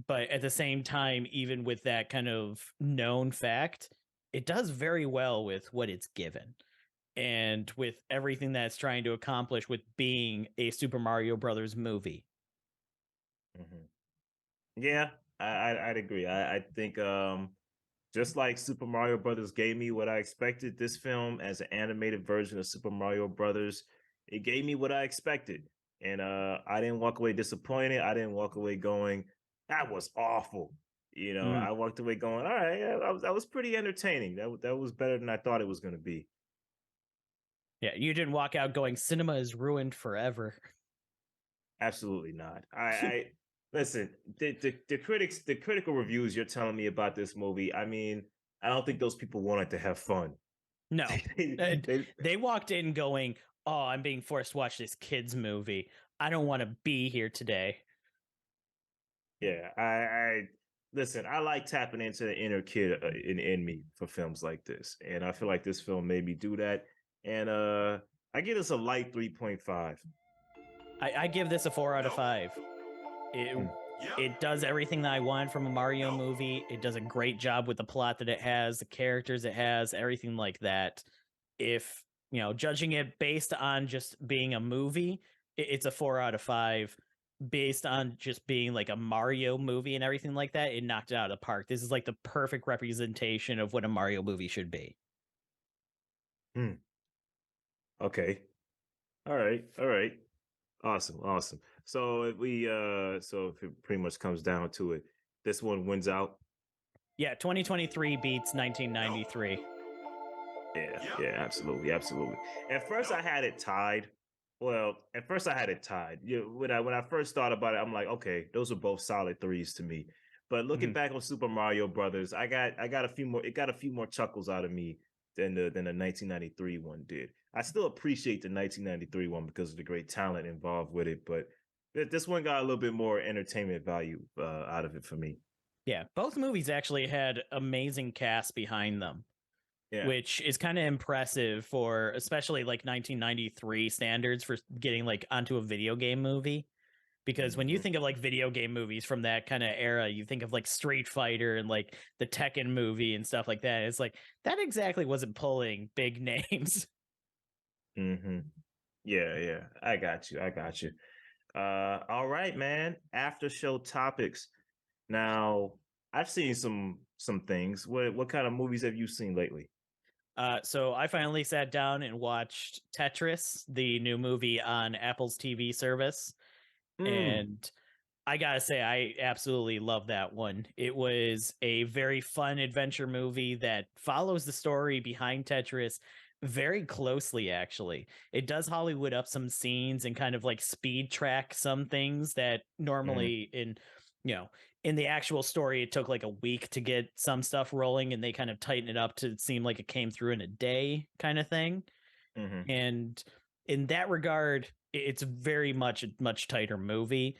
but at the same time, even with that kind of known fact, it does very well with what it's given and with everything that it's trying to accomplish with being a Super Mario Brothers movie. mhm. Yeah, I'd agree. I think just like Super Mario Brothers gave me what I expected, this film as an animated version of Super Mario Brothers, it gave me what I expected. And I didn't walk away disappointed. I didn't walk away going, that was awful. Mm. I walked away going, all right, yeah, that was pretty entertaining. That was better than I thought it was going to be. Yeah, you didn't walk out going, cinema is ruined forever. Absolutely not. I listen. The critics, the critical reviews you're telling me about this movie. I mean, I don't think those people wanted to have fun. No. Uh, They- they walked in going, oh, I'm being forced to watch this kids movie. I don't want to be here today. yeah, I listen. I like tapping into the inner kid in me for films like this, and I feel like this film made me do that. And I give this a light 3.5. I give this a 4 out of 5. It Hmm. it does everything that I want from a Mario movie. It does a great job with the plot that it has, the characters it has, everything like that. If, judging it based on just being a movie, it's a 4 out of 5. Based on just being like a Mario movie and everything like that, it knocked it out of the park. This is like the perfect representation of what a Mario movie should be. Hmm. Okay. All right. All right. Awesome, awesome. So if it pretty much comes down to it, this one wins out. Yeah, 2023 beats 1993. Yeah, yeah, absolutely, absolutely. At first I had it tied. Well, at first I had it tied. When I first thought about it, I'm like, okay, those are both solid threes to me. But looking Mhm. back on Super Mario Brothers, I got a few more. It got a few more chuckles out of me than the 1993 one did. I still appreciate the 1993 one because of the great talent involved with it, but this one got a little bit more entertainment value out of it for me. Yeah, both movies actually had amazing casts behind them, Yeah. which is kind of impressive for especially like 1993 standards for getting like onto a video game movie. Because when you Hmm. think of like video game movies from that kind of era, you think of like Street Fighter and like the Tekken movie and stuff like that. It's like that exactly wasn't pulling big names. Hmm. Yeah, yeah. I got you. I got you. All right, man. After show topics. Now, I've seen some things. What kind of movies have you seen lately? So I finally sat down and watched Tetris, the new movie on Apple's TV service. Mm, And I gotta say, I absolutely love that one. It was a very fun adventure movie that follows the story behind Tetris very closely, actually. It does Hollywood up some scenes and kind of like speed track some things that mm, normally you know, in the actual story, it took like a week to get some stuff rolling and they kind of tighten it up to seem like it came through in a day kind of thing. Hmm. And in that regard, it's very much a much tighter movie,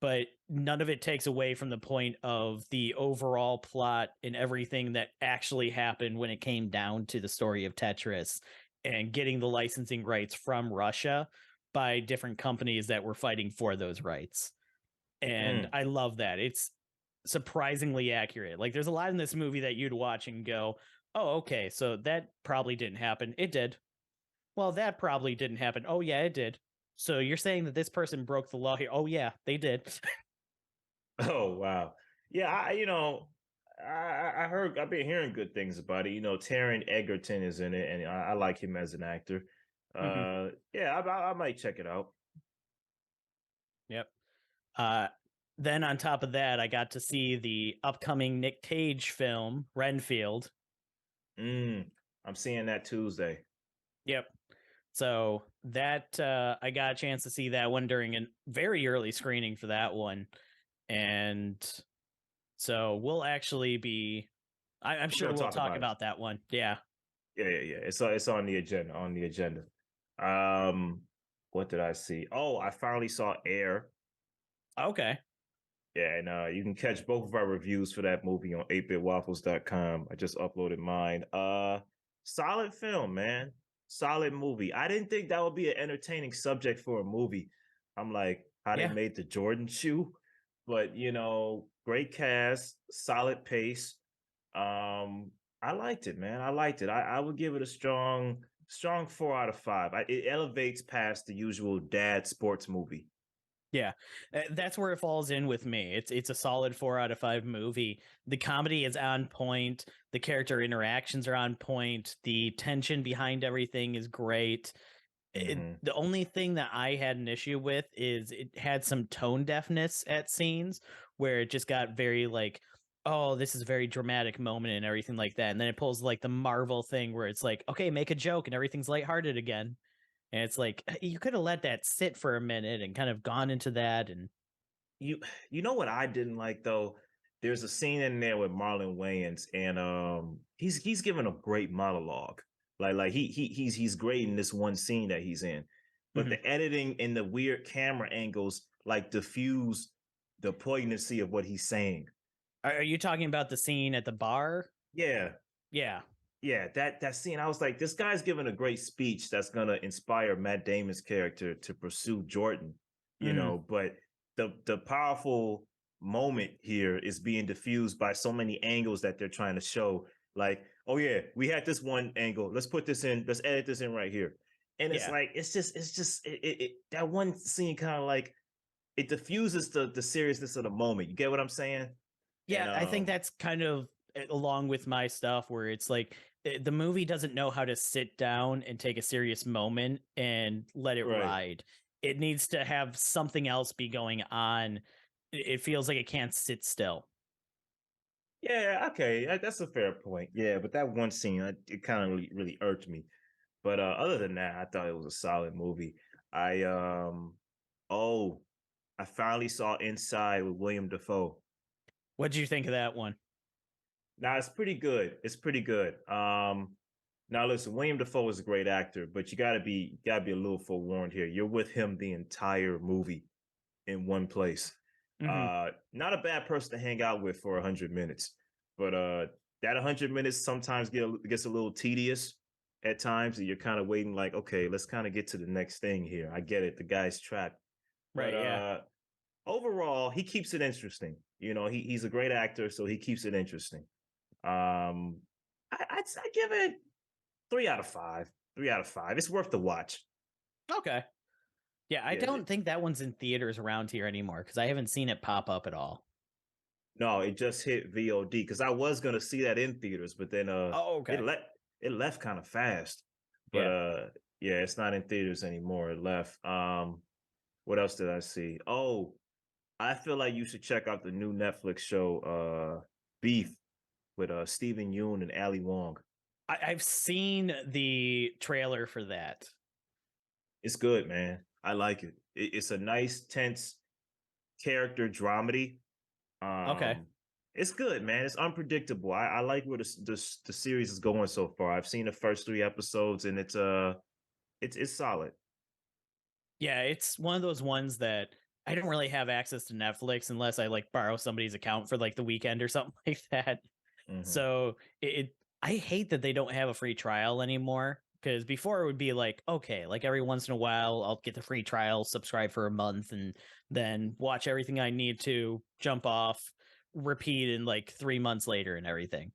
but none of it takes away from the point of the overall plot and everything that actually happened when it came down to the story of Tetris and getting the licensing rights from Russia by different companies that were fighting for those rights. And Mm. I love that. It's surprisingly accurate. Like there's a lot in this movie that you'd watch and go, "Oh, okay, so that probably didn't happen." It did. Well, that probably didn't happen. Oh, yeah, it did. So you're saying that this person broke the law here? Oh, yeah, they did. Oh wow. Yeah, I heard I've been hearing good things about it. Taron Egerton is in it, and I like him as an actor. Mhm. Yeah, I might check it out. Yep. Uh, then on top of that, I got to see the upcoming Nick Cage film, Renfield. Mm, I'm seeing that Tuesday. Yep. So that I got a chance to see that one during a very early screening for that one, and so we'll actually be. I'm We're sure gonna we'll talk talk about it. about that one. Yeah. Yeah. It's on the agenda. On the agenda. Um, what did I see? Oh, I finally saw Air. Okay. Yeah, and you can catch both of our reviews for that movie on 8bitwaffles.com. I just uploaded mine. Solid film, man. Solid movie. I didn't think that would be an entertaining subject for a movie. I'm like, how they Yeah. made the Jordan shoe. But great cast, solid pace. I liked it, man. I liked it. I would give it a strong 4 out of 5. It elevates past the usual dad sports movie. Yeah, that's where it falls in with me. It's a solid 4 out of 5 movie. The comedy is on point. The character interactions are on point. The tension behind everything is great. Hmm. The only thing that I had an issue with is it had some tone deafness at scenes where it just got very like, oh, this is a very dramatic moment and everything like that. And then it pulls like the Marvel thing where it's like, okay, make a joke and everything's lighthearted again. And it's like you could have let that sit for a minute and kind of gone into that and You you know what I didn't like though? There's a scene in there with Marlon Wayans, and he's giving a great monologue. Like he's great in this one scene that he's in. But mhm. the editing and the weird camera angles like diffuse the poignancy of what he's saying. Are you talking about the scene at the bar? Yeah, Yeah. yeah, that scene, I was like, this guy's giving a great speech that's gonna inspire Matt Damon's character to pursue Jordan, Mhm. but the powerful moment here is being diffused by so many angles that they're trying to show. Like, oh yeah, we had this one angle. Let's put this in. Let's edit this in right here. And it's Yeah. like, that one scene kind of like it diffuses the seriousness of the moment. You get what I'm saying? And Yeah, I think that's kind of along with my stuff where it's like the movie doesn't know how to sit down and take a serious moment and let it right. ride. It needs to have something else be going on. It feels like it can't sit still. Yeah, okay, that's a fair point. Yeah, but that one scene, it kind of really irked me. But other than that, I thought it was a solid movie. I oh, I finally saw Inside with William Defoe. What did you think of that one? Now it's pretty good. It's pretty good. Now listen, William Defoe is a great actor, but you gotta be a little forewarned here. You're with him the entire movie in one place. Mhm. Not a bad person to hang out with for 100 minutes, but that 100 minutes sometimes gets a little tedious at times, and you're kind of waiting, like, okay, let's kind of get to the next thing here. I get it, the guy's trapped, but Right, yeah. overall, he keeps it interesting. He's a great actor, so he keeps it interesting. Um, I'd give it 3 out of 5. 3 out of 5. It's worth the watch. Okay. Yeah, I Yeah, don't think that one's in theaters around here anymore because I haven't seen it pop up at all. no, it just hit VOD because I was gonna see that in theaters, but then Oh, it okay. left kind of fast. But Yeah. yeah, it's not in theaters anymore. It left. What else did I see? Oh, I feel like you should check out the new Netflix show, Beef, with Stephen Yoon and Ali Wong. I've seen the trailer for that. It's good, man. I like it. It's a nice, tense character dramedy. Okay. Um, it's good, man. It's unpredictable. I like where the series is going so far. I've seen the first 3 episodes, and it's solid. Yeah, it's one of those ones that I don't really have access to Netflix unless I like borrow somebody's account for like the weekend or something like that. Hmm. So I hate that they don't have a free trial anymore because before it would be like, okay, like every once in a while I'll get the free trial, subscribe for a month, and then watch everything I need to, jump off, repeat in like 3 months later and everything.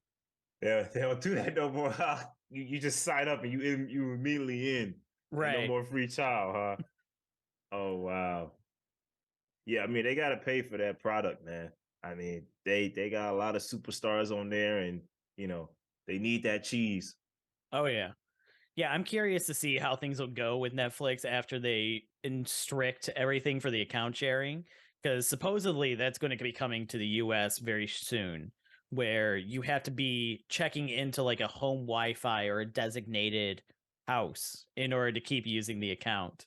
Yeah, they don't do that no more. Huh? You just sign up and you immediately in, and no Right. more free trial, huh? Oh wow. Yeah, I mean they gotta pay for that product, man. I mean they got a lot of superstars on there, and you know they need that cheese. Oh yeah. Yeah, I'm curious to see how things will go with Netflix after they instrict everything for the account sharing, because supposedly that's going to be coming to the US very soon, where you have to be checking into like a home Wi-Fi or a designated house in order to keep using the account.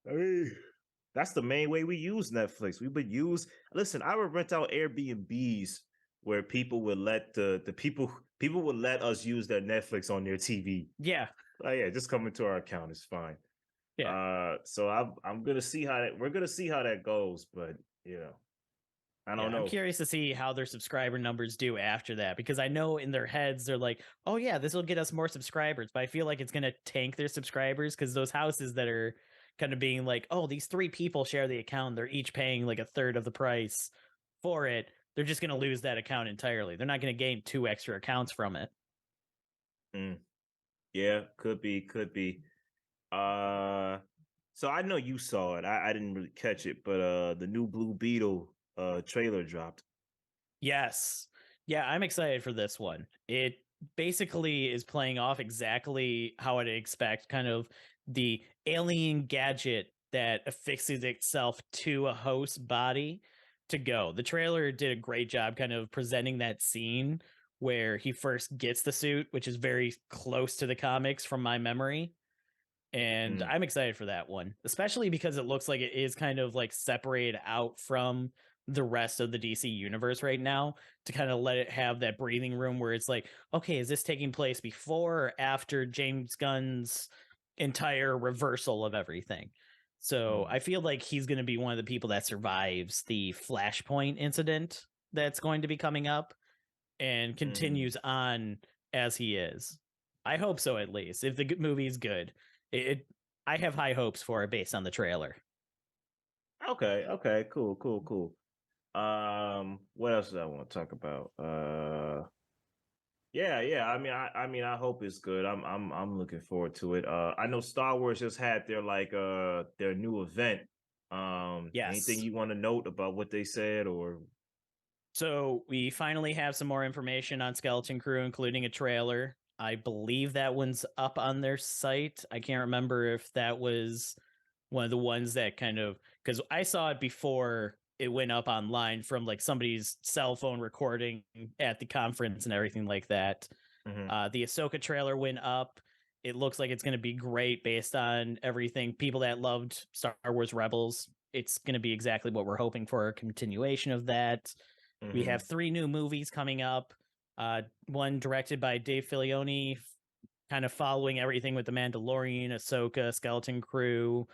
I mean, that's the main way we use Netflix. We would use listen, I would rent out Airbnbs where people would let the people would let us use their Netflix on their TV. Yeah, Oh yeah, just come into our account. It's fine. yeah. So I'm gonna see how that we're gonna see how that goes, but you know, I Yeah, don't I'm know. curious to see how their subscriber numbers do after that because I know in their heads they're like, "Oh yeah, this will get us more subscribers." But I feel like it's going to tank their subscribers because those houses that are kind of being like, "Oh, these three people share the account, they're each paying like a third of the price for it." They're just going to lose that account entirely. They're not going to gain two extra accounts from it. Mm, yeah, could be, could be. Uh, so I know you saw it. I didn't really catch it, but the new Blue Beetle trailer dropped. Yes. Yeah, I'm excited for this one. It basically is playing off exactly how I'd expect kind of the alien gadget that affixes itself to a host body to go. The trailer did a great job kind of presenting that scene where he first gets the suit, which is very close to the comics from my memory. And Mm, I'm excited for that one, especially because it looks like it is kind of like separated out from the rest of the DC universe right now to kind of let it have that breathing room where it's like, okay, is this taking place before or after James Gunn's entire reversal of everything? So mm, I feel like he's going to be one of the people that survives the Flashpoint incident that's going to be coming up and mm. continues on as he is. I hope so, at least. If the movie's good, it I have high hopes for it based on the trailer. Okay, okay, cool, cool, cool. What else do I want to talk about? Yeah, yeah. I mean, I hope it's good. I'm looking forward to it. I know Star Wars just had their like their new event. Anything Yes. you want to note about what they said or So we finally have some more information on Skeleton Crew, including a trailer. I believe that one's up on their site. I can't remember if that was one of the ones that kind of, because I saw it before it went up online from like somebody's cell phone recording at the conference and everything like that. Mhm. The Ahsoka trailer went up. It looks like it's going to be great based on everything. People that loved Star Wars Rebels, it's going to be exactly what we're hoping for, a continuation of that. We have Mhm. 3 new movies coming up. One directed by Dave Filoni, kind of following everything with The Mandalorian, Ahsoka, Skeleton Crew,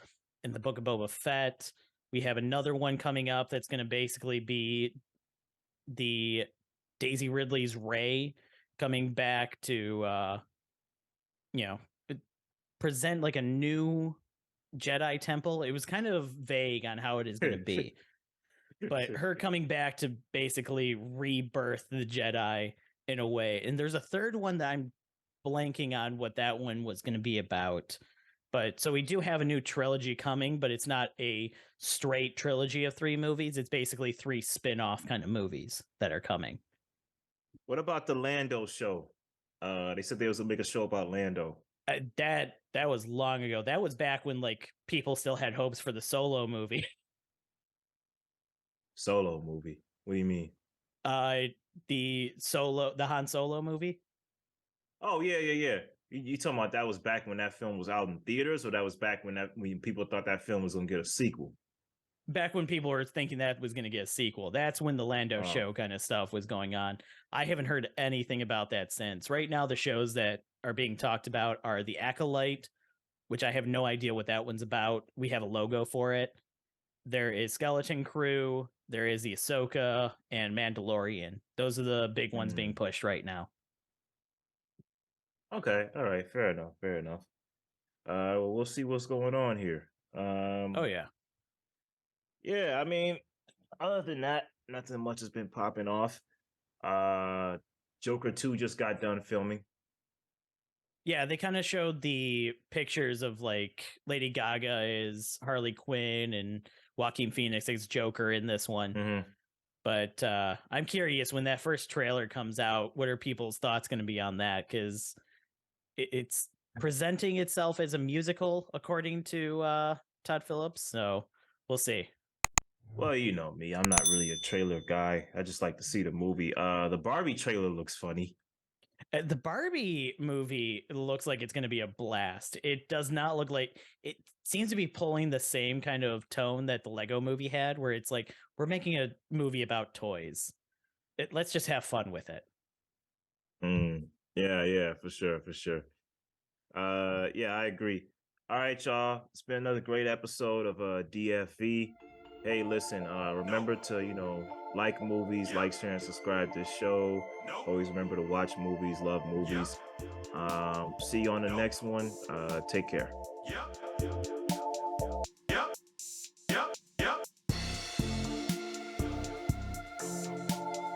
and the Book of Boba Fett. We have another one coming up that's going to basically be the Daisy Ridley's Rey coming back to, you know, present like a new Jedi temple. It was kind of vague on how it is going to be, but her coming back to basically rebirth the Jedi in a way. And there's a third one that I'm blanking on what that one was going to be about. But so we do have a new trilogy coming, but it's not a straight trilogy of 3 movies. It's basically 3 spin-off kind of movies that are coming. What about the Lando show? They said they was gonna make a show about Lando. That was long ago. That was back when like people still had hopes for the Solo movie. Solo movie. What do you mean? Uh the Han Solo movie. Oh yeah, yeah, yeah. You talking about that was back when that film was out in theaters, or that was back when people thought that film was gonna get a sequel? Back when people were thinking that was going to get a sequel. That's when the Lando Oh, show kind of stuff was going on. I haven't heard anything about that since. Right now, the shows that are being talked about are The Acolyte, which I have no idea what that one's about. We have a logo for it. There is Skeleton Crew, there is the Ahsoka, and Mandalorian. Those are the big ones being Mm. pushed right now. Okay, all right, fair enough, fair enough. Well, we'll see what's going on here. Oh yeah. Yeah, I mean, other than that, nothing much has been popping off. Uh, Joker 2 just got done filming. Yeah, they kind of showed the pictures of like Lady Gaga is Harley Quinn and Joaquin Phoenix is Joker in this one. Mm-hmm. But I'm curious when that first trailer comes out, what are people's thoughts going to be on that? Because it's presenting itself as a musical, according to Todd Phillips. So we'll see. Well, you know me, I'm not really a trailer guy. I just like to see the movie. The Barbie trailer looks funny. The Barbie movie looks like it's going to be a blast. It does not look like it seems to be pulling the same kind of tone that the Lego movie had, where it's like, we're making a movie about toys. Let's just have fun with it. Mm, yeah, yeah, for sure, for sure. Yeah, I agree. All right, y'all. It's been another great episode of DFV. Hey, listen, remember to, like movies, like, share, and subscribe to the show. Always remember to watch movies, love movies. See you on the next one. Take care.